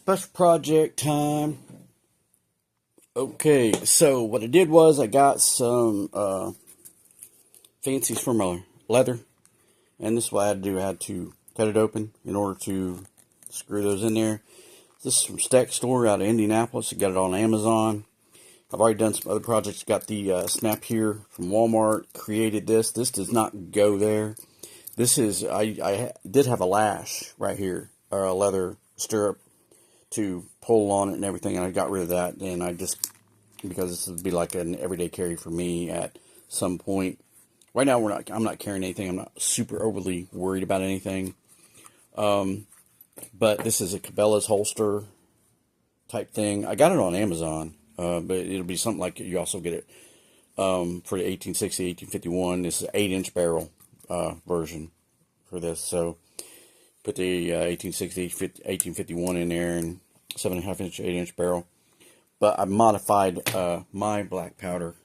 Special project time. Okay, so what I did was I got some fancies for my leather, and this is what I had to do. I had to cut it open in order to screw those in there. This is from Stack Store out of Indianapolis. I got it on Amazon. I've already done some other projects. Got the snap here from Walmart. Created this. This does not go there. This is, I did have a lash right here, or a leather stirrup to pull on it and everything, and I got rid of that, and I just, because this would be like an everyday carry for me at some point. Right now, I'm not carrying anything. I'm not super overly worried about anything. But this is a Cabela's holster type thing. I got it on Amazon, but it'll be something like you also get it for the 1860, 1851. This is an 8-inch barrel version for this. So put the 1860, 1851 in there, and 7.5-inch, 8-inch barrel. But I modified my black powder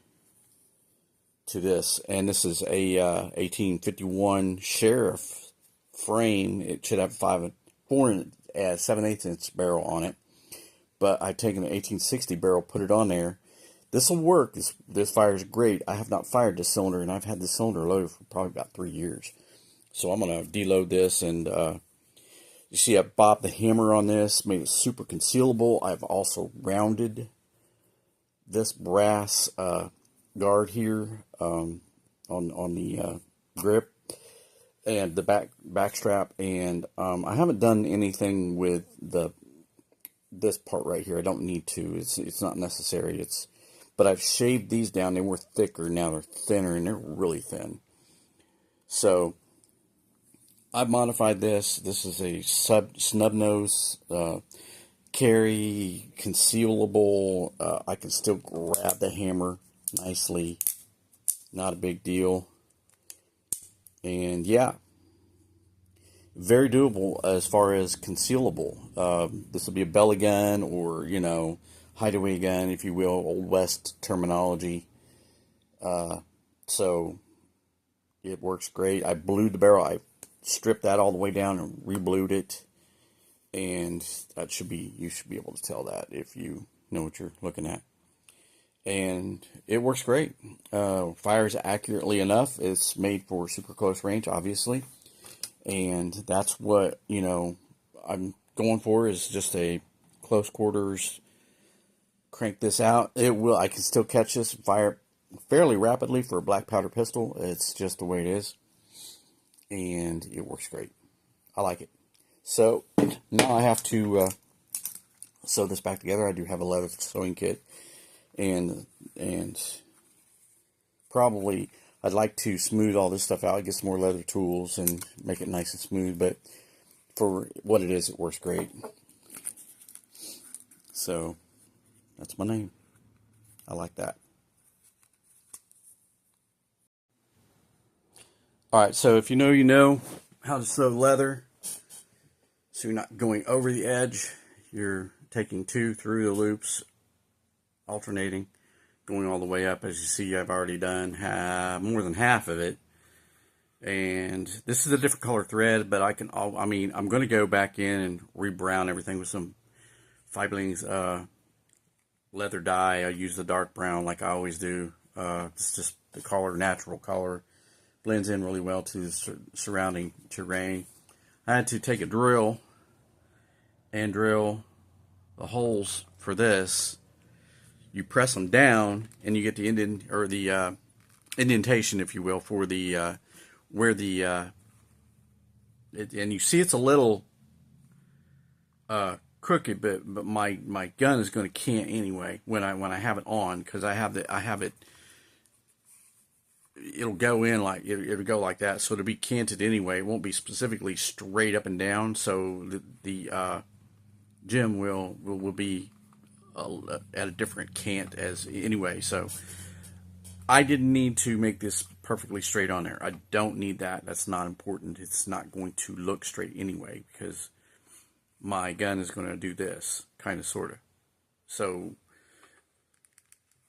to this, and this is a 1851 Sheriff frame. It should have 7/8 inch barrel on it, but I've taken the 1860 barrel, put it on there. This will work. This fires great. I have not fired this cylinder, and I've had this cylinder loaded for probably about 3 years. So I'm going to deload this, and you see I bobbed the hammer on this, made it super concealable. I've also rounded this brass guard here on the grip and the back strap, and I haven't done anything with this part right here. I don't need to. It's not necessary. But I've shaved these down. They were thicker. Now they're thinner, and they're really thin. So I've modified this. This is a snub nose carry, concealable. I can still grab the hammer nicely. Not a big deal. And yeah, very doable as far as concealable. This will be a belly gun, or, hideaway gun, if you will, Old West terminology. So it works great. I blued the barrel. I stripped that all the way down and reblued it, and you should be able to tell that if you know what you're looking at. And it works great. Fires accurately enough. It's made for super close range, obviously, and that's what I'm going for, is just a close quarters. Crank this out. I can still catch this and fire fairly rapidly for a black powder pistol. It's just the way it is, and it works great. I like it. So now I have to sew this back together. I do have a leather sewing kit, and probably I'd like to smooth all this stuff out, get some more leather tools, and make it nice and smooth. But for what it is, it works great. So that's my name. I like that. Alright, so if you know how to sew leather, so you're not going over the edge, you're taking 2 through the loops, alternating, going all the way up. As you see, I've already done more than half of it. And this is a different color thread, but I'm going to go back in and rebrown everything with some Fibeling's leather dye. I use the dark brown like I always do. It's just the color, natural color. Blends in really well to the surrounding terrain. I had to take a drill and drill the holes for this. You press them down, and you get the indentation, if you will, for the where the and you see it's a little crooked, but my gun is going to cant anyway when I have it on, because I have it. It'll go in like it'll go like that, so it'll be canted anyway. It won't be specifically straight up and down. So the gem will be at a different cant as anyway. So I didn't need to make this perfectly straight on there. I don't need that. That's not important. It's not going to look straight anyway, because my gun is going to do this kind of sort of. So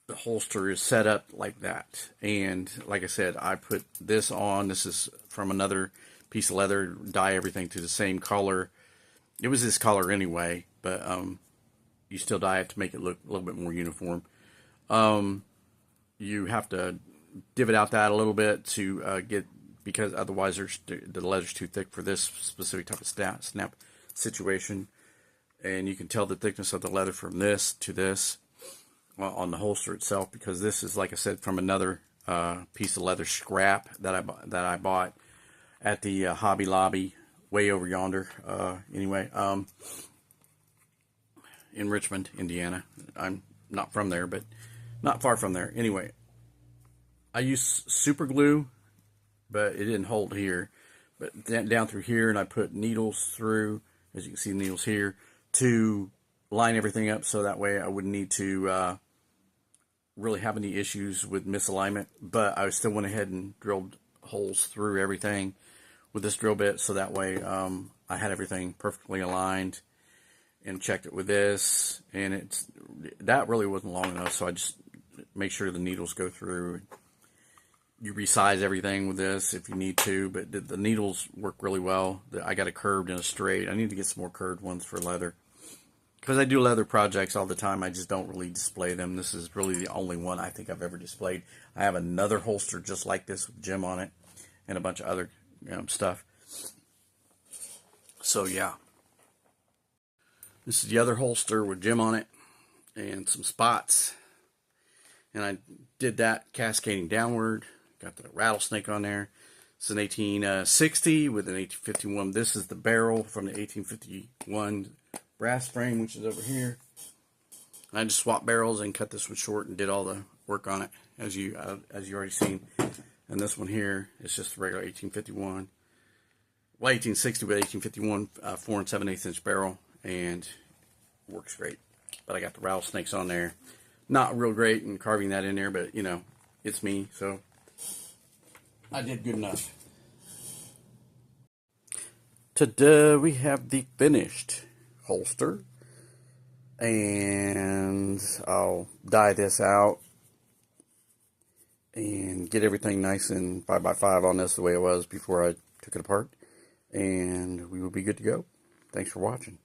the holster is set up like that, and like I said, I put this on. This is from another piece of leather, dye everything to the same color, it was this color anyway, but you still dye it to make it look a little bit more uniform. You have to divot out that a little bit to get, because otherwise the leather's too thick for this specific type of snap situation. And you can tell the thickness of the leather from this to this on the holster itself, because this is, like I said, from another piece of leather scrap that I bought at the Hobby Lobby way over yonder. Anyway, in Richmond, Indiana. I'm not from there, but not far from there. Anyway, I used super glue, but it didn't hold here. But down through here, and I put needles through, as you can see, needles here, to line everything up so that way I wouldn't need to really have any issues with misalignment. But I still went ahead and drilled holes through everything with this drill bit, so that way I had everything perfectly aligned, and checked it with this, and that really wasn't long enough, so I just make sure the needles go through. You resize everything with this if you need to, but the needles work really well. I got a curved and a straight. I need to get some more curved ones for leather, because I do leather projects all the time. I just don't really display them. This is really the only one I think I've ever displayed. I have another holster just like this with Jim on it, and a bunch of other stuff. So yeah, this is the other holster with Jim on it and some spots, and I did that cascading downward. Got the rattlesnake on there. It's an 1860 with an 1851. This is the barrel from the 1851 brass frame, which is over here. And I just swapped barrels and cut this one short and did all the work on it, as you already seen. And this one here is just the regular 1851. Well, 1860 with 1851 4 7/8 inch barrel, and works great. But I got the rattlesnakes on there. Not real great in carving that in there, but you know, it's me, so I did good enough. Today we have the finished holster, and I'll dye this out and get everything nice and 5x5 on this the way it was before I took it apart, and we will be good to go. Thanks for watching.